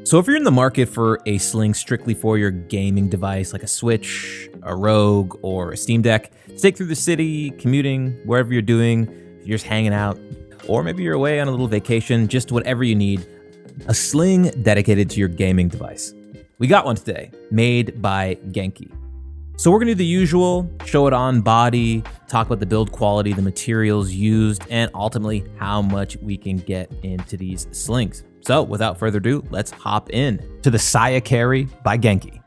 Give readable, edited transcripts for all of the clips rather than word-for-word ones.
So if you're in the market for a sling strictly for your gaming device, like a Switch, a ROG, or a Steam Deck, to take through the city, commuting, wherever you're doing, if you're just hanging out, or maybe you're away on a little vacation, just whatever you need, a sling dedicated to your gaming device. We got one today, made by GENKI. So we're gonna do the usual, show it on body, talk about the build quality, the materials used, and ultimately how much we can get into these slings. So without further ado, let's hop in to the Saya Carry by GENKI.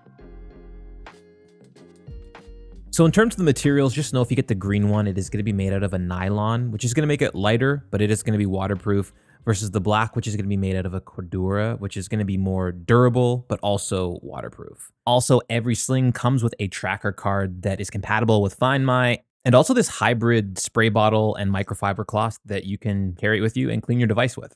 So in terms of the materials, just know if you get the green one, it is gonna be made out of a nylon, which is gonna make it lighter, but it is gonna be waterproof, versus the black, which is gonna be made out of a cordura, which is gonna be more durable, but also waterproof. Also, every sling comes with a tracker card that is compatible with Find My, and also this hybrid spray bottle and microfiber cloth that you can carry it with you and clean your device with.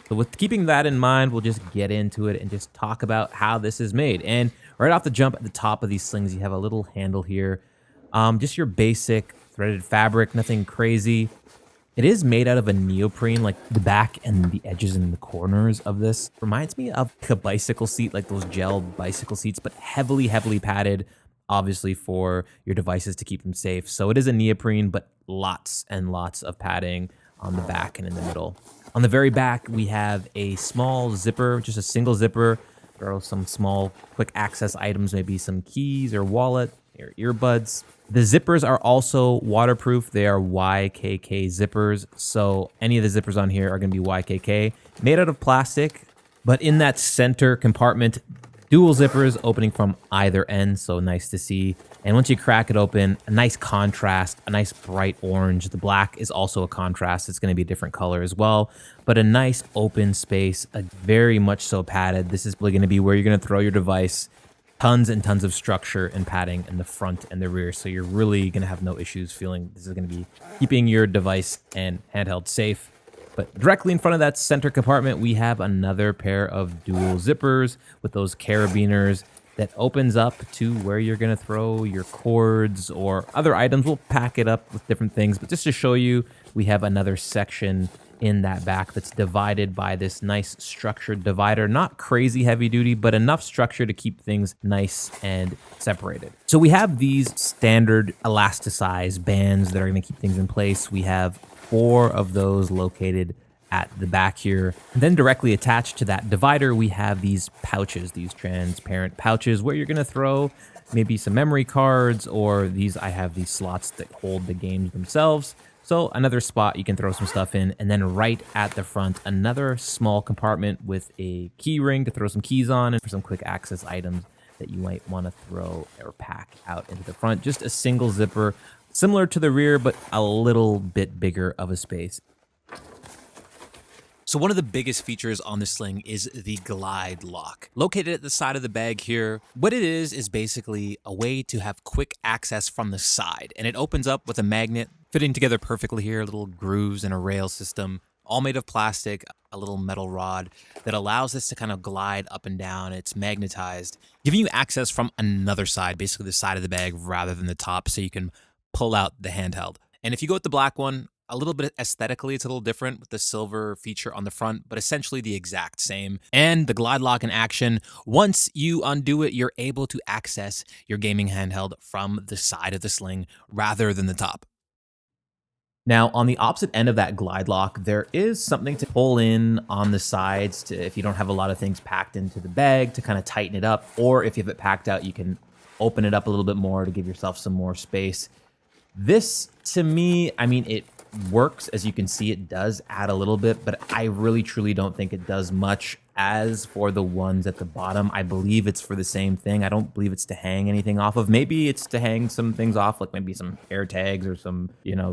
So with keeping that in mind, we'll just get into it and just talk about how this is made. And right off the jump, at the top of these slings, you have a little handle here. Just your basic threaded fabric, nothing crazy. It is made out of a neoprene, like the back and the edges and the corners of this. Reminds me of a bicycle seat, like those gel bicycle seats, but heavily, heavily padded, obviously for your devices to keep them safe. So it is a neoprene, but lots and lots of padding on the back and in the middle. On the very back, we have a small zipper, just a single zipper. Throw some small quick access items, maybe some keys or wallet or earbuds. The zippers are also waterproof. They are YKK zippers. So any of the zippers on here are going to be YKK, made out of plastic. But in that center compartment, dual zippers opening from either end. So nice to see. And once you crack it open, a nice contrast, a nice bright orange. The black is also a contrast. It's going to be a different color as well. But a nice open space, a very much so padded. This is really going to be where you're going to throw your device. Tons and tons of structure and padding in the front and the rear. So you're really going to have no issues feeling this is going to be keeping your device and handheld safe. But directly in front of that center compartment, we have another pair of dual zippers with those carabiners that opens up to where you're going to throw your cords or other items. We'll pack it up with different things, but just to show you, we have another section in that back that's divided by this nice structured divider. Not crazy heavy duty, but enough structure to keep things nice and separated. So we have these standard elasticized bands that are going to keep things in place. We have 4 of those located at the back here. And then directly attached to that divider, we have these pouches, these transparent pouches where you're going to throw maybe some memory cards, or I have these slots that hold the games themselves. So another spot you can throw some stuff in. And then right at the front, another small compartment with a key ring to throw some keys on, and for some quick access items that you might want to throw or pack out into the front. Just a single zipper, similar to the rear, but a little bit bigger of a space. So one of the biggest features on this sling is the glide lock. Located at the side of the bag here, what it is basically a way to have quick access from the side. And it opens up with a magnet fitting together perfectly here, little grooves and a rail system, all made of plastic, a little metal rod that allows this to kind of glide up and down. It's magnetized, giving you access from another side, basically the side of the bag rather than the top, so you can pull out the handheld. And if you go with the black one, a little bit aesthetically, it's a little different with the silver feature on the front, but essentially the exact same. And the glide lock in action, once you undo it, you're able to access your gaming handheld from the side of the sling rather than the top. Now, on the opposite end of that glide lock, there is something to pull in on the sides if you don't have a lot of things packed into the bag, to kind of tighten it up. Or if you have it packed out, you can open it up a little bit more to give yourself some more space. This, to me, I mean, it works. As you can see, it does add a little bit, but I really truly don't think it does much. As for the ones at the bottom, I believe it's for the same thing. I don't believe it's to hang anything off of. Maybe it's to hang some things off, like maybe some air tags or some,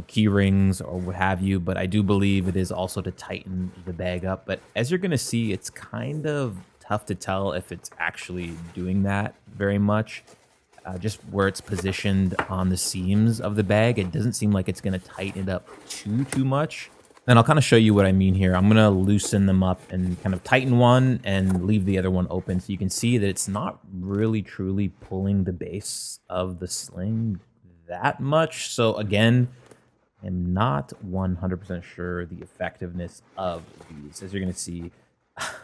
key rings or what have you, but I do believe it is also to tighten the bag up. But as you're going to see, it's kind of tough to tell if it's actually doing that very much. Just where it's positioned on the seams of the bag, it doesn't seem like it's going to tighten it up too much. And I'll kind of show you what I mean here. I'm going to loosen them up and kind of tighten one and leave the other one open, so you can see that it's not really truly pulling the base of the sling that much. So again, I'm not 100% sure the effectiveness of these. As you're going to see,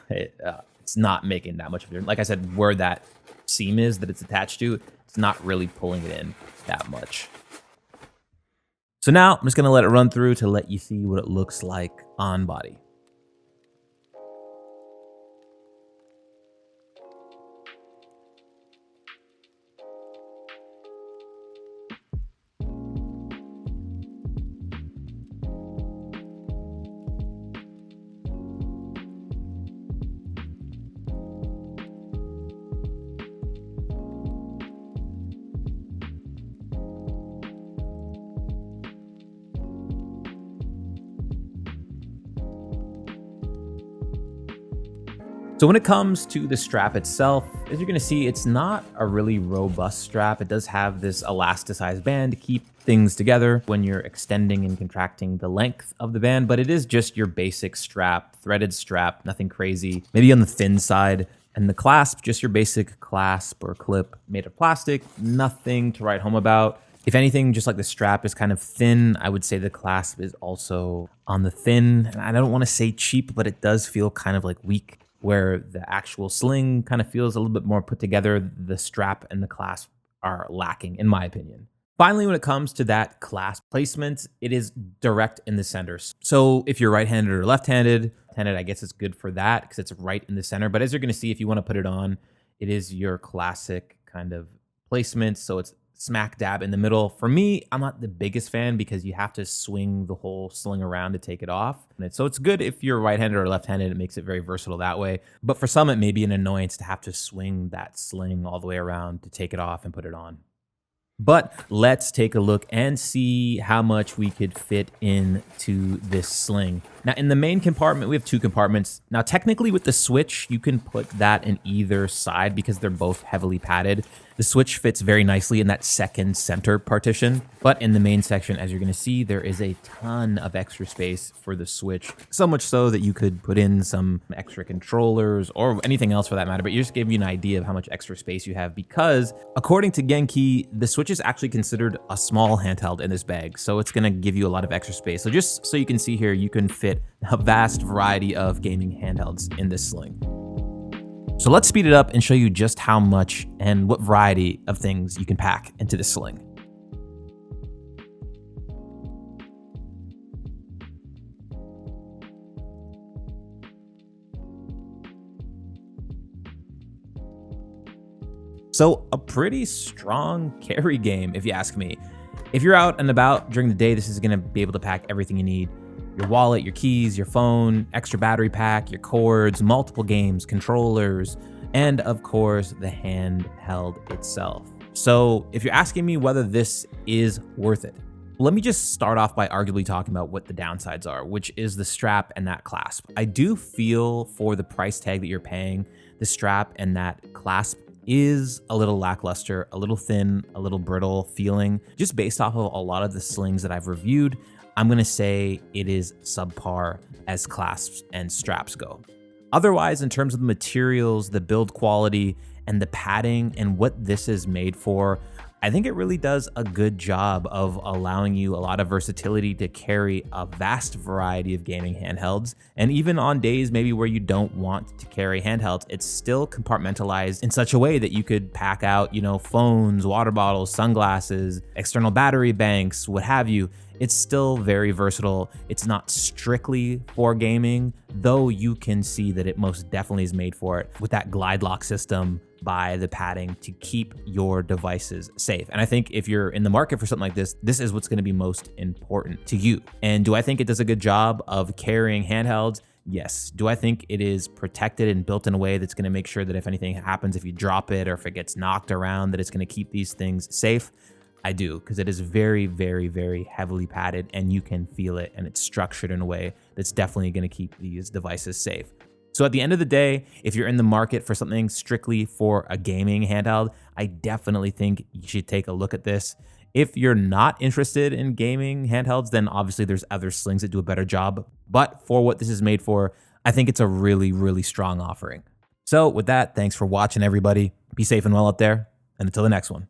It's not making that much of a difference. Like I said, where that seam is that it's attached to, it's not really pulling it in that much. So now I'm just going to let it run through to let you see what it looks like on body. So when it comes to the strap itself, as you're going to see, it's not a really robust strap. It does have this elasticized band to keep things together when you're extending and contracting the length of the band, but it is just your basic strap, threaded strap, nothing crazy, maybe on the thin side. And the clasp, just your basic clasp or clip made of plastic, nothing to write home about. If anything, just like the strap is kind of thin, I would say the clasp is also on the thin. And I don't want to say cheap, but it does feel kind of like weak, where the actual sling kind of feels a little bit more put together. The strap and the clasp are lacking, in my opinion. Finally, when it comes to that clasp placement, it is direct in the center. So if you're right-handed or left-handed, I guess it's good for that because it's right in the center. But as you're going to see, if you want to put it on, it is your classic kind of placement. So it's smack dab in the middle. For me, I'm not the biggest fan because you have to swing the whole sling around to take it off. And so it's good if you're right-handed or left-handed. It makes it very versatile that way. But for some, it may be an annoyance to have to swing that sling all the way around to take it off and put it on. But let's take a look and see how much we could fit into this sling. Now, in the main compartment, we have two compartments. Now, technically with the switch, you can put that in either side because they're both heavily padded. The switch fits very nicely in that second center partition. But in the main section, as you're going to see, there is a ton of extra space for the switch. So much so that you could put in some extra controllers or anything else for that matter. But you just give you an idea of how much extra space you have because according to GENKI, the switch is actually considered a small handheld in this bag. So it's going to give you a lot of extra space. So just so you can see here, you can fit a vast variety of gaming handhelds in this sling. So let's speed it up and show you just how much and what variety of things you can pack into this sling. So a pretty strong carry game, if you ask me. If you're out and about during the day, this is gonna be able to pack everything you need. Your wallet, your keys, your phone, extra battery pack, your cords, multiple games, controllers, and of course, the handheld itself. So if you're asking me whether this is worth it, let me just start off by arguably talking about what the downsides are, which is the strap and that clasp. I do feel for the price tag that you're paying, the strap and that clasp is a little lackluster, a little thin, a little brittle feeling. Just based off of a lot of the slings that I've reviewed, I'm gonna say it is subpar as clasps and straps go. Otherwise, in terms of the materials, the build quality, and the padding and what this is made for, I think it really does a good job of allowing you a lot of versatility to carry a vast variety of gaming handhelds. And even on days maybe where you don't want to carry handhelds, it's still compartmentalized in such a way that you could pack out, phones, water bottles, sunglasses, external battery banks, what have you. It's still very versatile. It's not strictly for gaming, though you can see that it most definitely is made for it with that glide lock system by the padding to keep your devices safe. And I think if you're in the market for something like this, this is what's going to be most important to you. And do I think it does a good job of carrying handhelds? Yes. Do I think it is protected and built in a way that's going to make sure that if anything happens, if you drop it or if it gets knocked around, that it's going to keep these things safe? I do, because it is very, very, very heavily padded and you can feel it, and it's structured in a way that's definitely going to keep these devices safe. So at the end of the day, if you're in the market for something strictly for a gaming handheld, I definitely think you should take a look at this. If you're not interested in gaming handhelds, then obviously there's other slings that do a better job. But for what this is made for, I think it's a really, really strong offering. So with that, thanks for watching, everybody. Be safe and well out there, and until the next one.